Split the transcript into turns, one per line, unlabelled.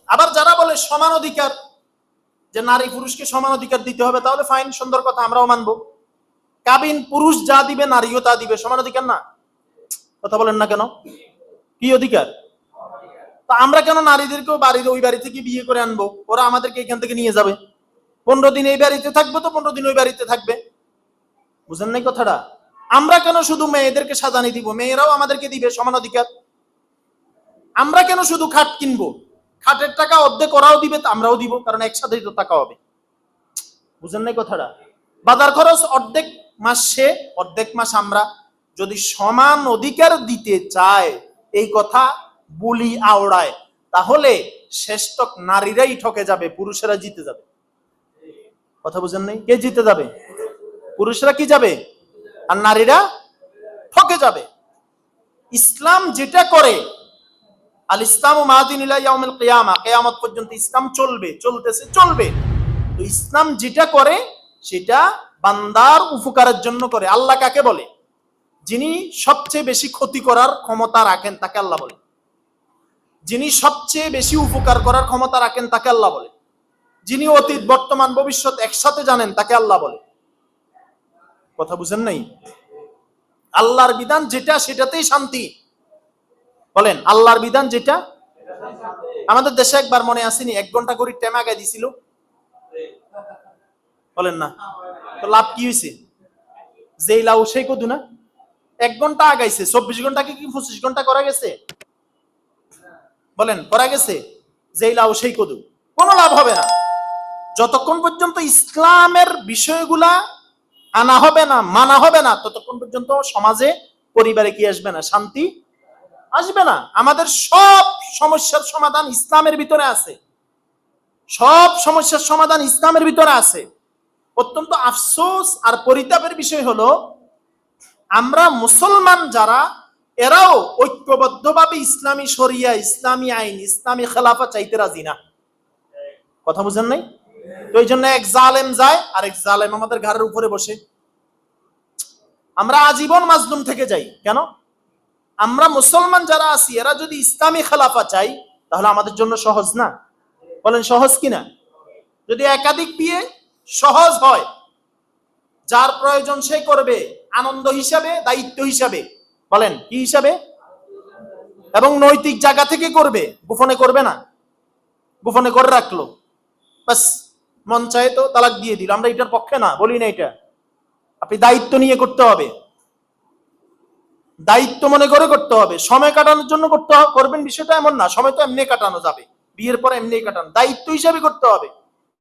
আবার যারা বলে সমান অধিকার, যে নারী পুরুষকে সমান অধিকার দিতে হবে, তাহলে ফাইন, সুন্দর কথা, আমরাও মানবো। কাবিন পুরুষ যা দিবে নারীও তা দিবে, সমান অধিকার না? কথা বলেন না কেন? কি অধিকার? তা আমরা কেন নারীদেরকেও বাড়ির ওই বাড়ি থেকে বিয়ে করে আনবো? ওরা আমাদেরকে এখান থেকে নিয়ে যাবে, 15 দিন এই বাড়িতে থাকবে তো 15 দিন ওই বাড়িতে থাকবে। বুঝেন নাই কথাটা? আমরা কেন শুধু মেয়েদেরকে সাজানি দিব? মেয়েরাও আমাদেরকে দিবে সমান অধিকার। আমরা কেন শুধু খাট কিনবো? খাটের টাকা অর্ধেক ওরাও দিবে, আমরাও দিব, কারণ একসাথেই তো টাকা হবে। বুঝেন নাই কথাটা? বাজার খরচ অর্ধেক মাস সে, অর্ধেক মাস আমরা। যদি সমান অধিকার দিতে চায়, এই কথা বলি আওড়ায়, তাহলে শেষতক নারীরাই ঠকে যাবে, পুরুষেরা জিতে যাবে। কথা বুঝেন নাই? কে জিতে যাবে? পুরুষরা কি যাবে আর নারীরা ঠকে যাবে। ইসলাম যেটা করে, আল ইসলামু মাদিন ইলা ইয়াউমিল কিয়ামা, কিয়ামত পর্যন্ত ইসলাম চলবে, চলতেছে, চলবে। তো ইসলাম যেটা করে সেটা বান্দার উপকারের জন্য করে। আল্লাহ কাকে বলে? যিনি সবচেয়ে বেশি ক্ষতি করার ক্ষমতা রাখেন তাকে আল্লাহ বলে। যিনি সবচেয়ে বেশি উপকার করার ক্ষমতা রাখেন তাকে আল্লাহ বলে। যিনি অতীত বর্তমান ভবিষ্যৎ একসাথে জানেন তাকে আল্লাহ বলে। কথা বুঝেন নাই? আল্লাহর বিধান যেটা সেটাতেই শান্তি। বলেন, আল্লাহর বিধান যেটা। আমাদের দেশে একবার মনে আসেনি 1 ঘন্টা করে টাইম আগে দিছিল? বলেন না? তো লাভ কি হয়েছে? যেই লাউ সেই কদু না? 1 ঘন্টা আগাইছে, 24 ঘন্টাকে কি 25 ঘন্টা করা গেছে? বলেন, করা গেছে? যেই লাউ সেই কদু, কোনো লাভ হবে না যতক্ষণ পর্যন্ত ইসলামের বিষয়গুলা আনা হবে না, মানা হবে না, ততক্ষণ পর্যন্ত সমাজে, পরিবারে কি আসবে না? শান্তি আসবে না। আমাদের সব সমস্যার সমাধান ইসলামের ভিতরে আছে। সব সমস্যার সমাধান ইসলামের ভিতরে আছে। অত্যন্ত আফসোস আর পরিতাপের বিষয় হলো, আমরা মুসলমান যারা, এরাও ঐক্যবদ্ধভাবে ইসলামী শরিয়া, ইসলামী আইন, ইসলামী খেলাফা চাইতে রাজি না। কথা বুঝেন নাই? তো এই জন্য এক জালেম যায় আর এক জালেম আমাদের ঘরের উপরে বসে। আমরা আজীবন মাজলুম থেকে যাই। কেন? আমরা মুসলমান যারা আছি, এরা যদি ইসলামী খেলাফা চাই, তাহলে আমাদের জন্য সহজ না? বলেন, সহজ কিনা? যদি একাধিক বিয়ে সহজ হয়, যার প্রয়োজন সে করবে, আনন্দ হিসাবে, দায়িত্ব হিসাবে। বলেন, কি হিসাবে? এবং নৈতিক জায়গা থেকে করবে, গোপনে করবে না। গোপনে করে রাখলো, বাস মন চায় তো তালাক দিয়ে দিল। আমরা এটার পক্ষে না, বলি না এটা। আপনি দায়িত্ব নিয়ে করতে হবে, দায়িত্ব মনে করে করতে হবে। সময় কাটানোর জন্য করবেন বিষয়টা এমন না, সময় তো এমনি কাটানো যাবে, বিয়ের পর এমনি কাটানো, দায়িত্ব হিসাবে করতে হবে।